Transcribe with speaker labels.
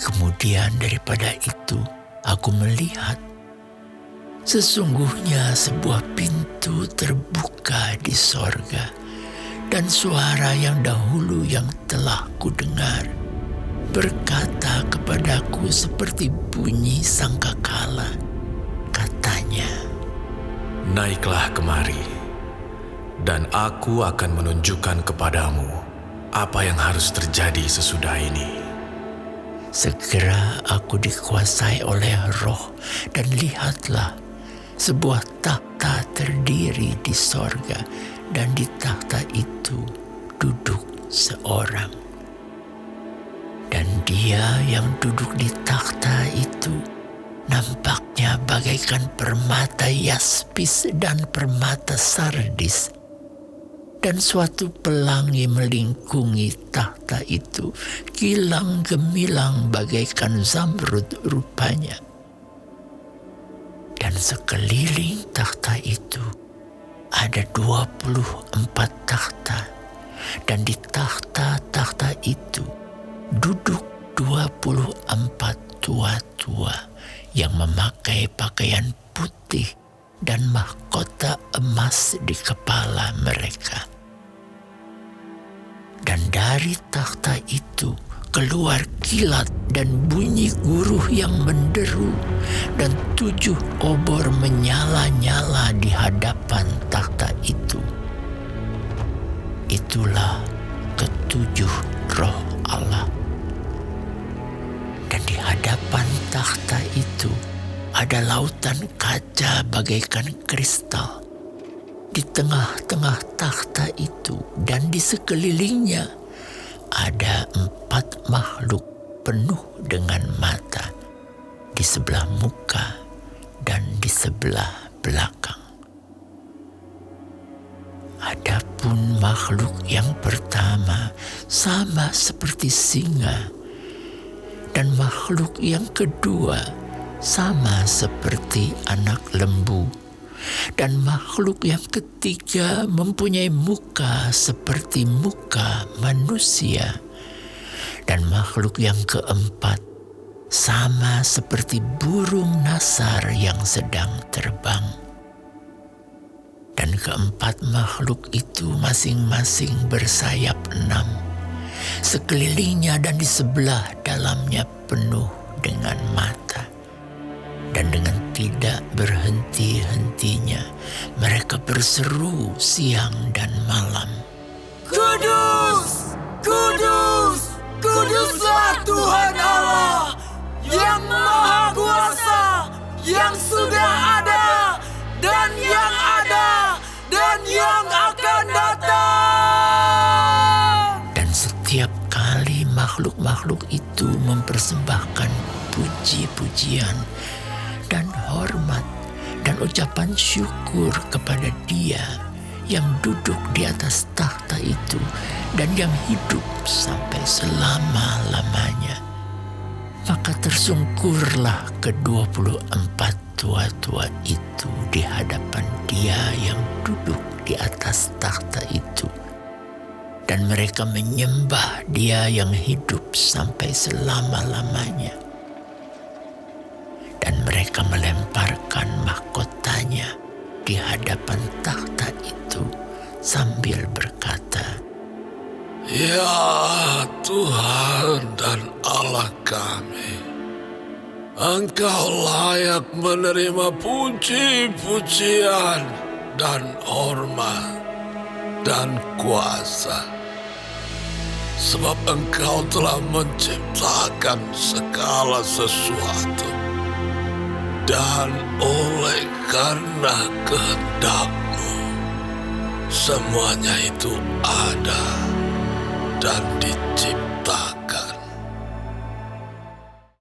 Speaker 1: Kemudian daripada itu, aku melihat sesungguhnya sebuah pintu terbuka di sorga, dan suara yang dahulu yang telah kudengar berkata kepadaku seperti bunyi sangkakala. Katanya,
Speaker 2: "Naiklah kemari, dan aku akan menunjukkan kepadamu apa yang harus terjadi sesudah ini."
Speaker 1: Segera aku dikuasai oleh Roh, dan lihatlah, sebuah takhta terdiri di sorga, dan di takhta itu duduk seorang. Dan dia yang duduk di takhta itu nampaknya bagaikan permata yaspis dan permata sardis. Dan suatu pelangi melingkungi takhta itu, kilang gemilang bagaikan zamrud rupanya. Dan sekeliling takhta itu ada 24 takhta, dan di takhta-takhta itu duduk 24 tua-tua yang memakai pakaian putih dan mahkota emas di kepala mereka. Dan dari takhta itu keluar kilat dan bunyi guruh yang menderu, dan 7 obor menyala-nyala di hadapan takhta itu. Itulah ke-7 roh Allah. Dan di hadapan takhta itu ada lautan kaca bagaikan kristal. Di tengah-tengah takhta itu dan di sekelilingnya ada 4 makhluk penuh dengan mata di sebelah muka dan di sebelah belakang. Adapun makhluk yang pertama sama seperti singa, dan makhluk yang kedua sama seperti anak lembu, dan makhluk yang ketiga mempunyai muka seperti muka manusia, dan makhluk yang keempat sama seperti burung nasar yang sedang terbang. Dan keempat makhluk itu masing-masing bersayap 6, sekelilingnya dan di sebelah dalamnya penuh dengan mata. Dan dengan tidak berhenti-hentinya mereka berseru siang dan malam,
Speaker 3: "Kudus, kudus, kuduslah Tuhan Allah yang Maha Kuasa, yang sudah ada dan yang ada dan yang akan datang."
Speaker 1: Dan setiap kali makhluk-makhluk itu mempersembahkan puji-pujian dan hormat dan ucapan syukur kepada Dia yang duduk di atas takhta itu dan yang hidup sampai selama-lamanya. Maka tersungkurlah ke-24 tua-tua itu di hadapan Dia yang duduk di atas takhta itu. Dan mereka menyembah Dia yang hidup sampai selama-lamanya. Dan mereka melemparkan mahkotanya di hadapan takhta itu sambil berkata,
Speaker 4: "Ya Tuhan dan Allah kami, Engkau layak menerima puji-pujian dan hormat dan kuasa, sebab Engkau telah menciptakan segala sesuatu, dan oleh karena kehendak-Mu semuanya itu ada dan diciptakan."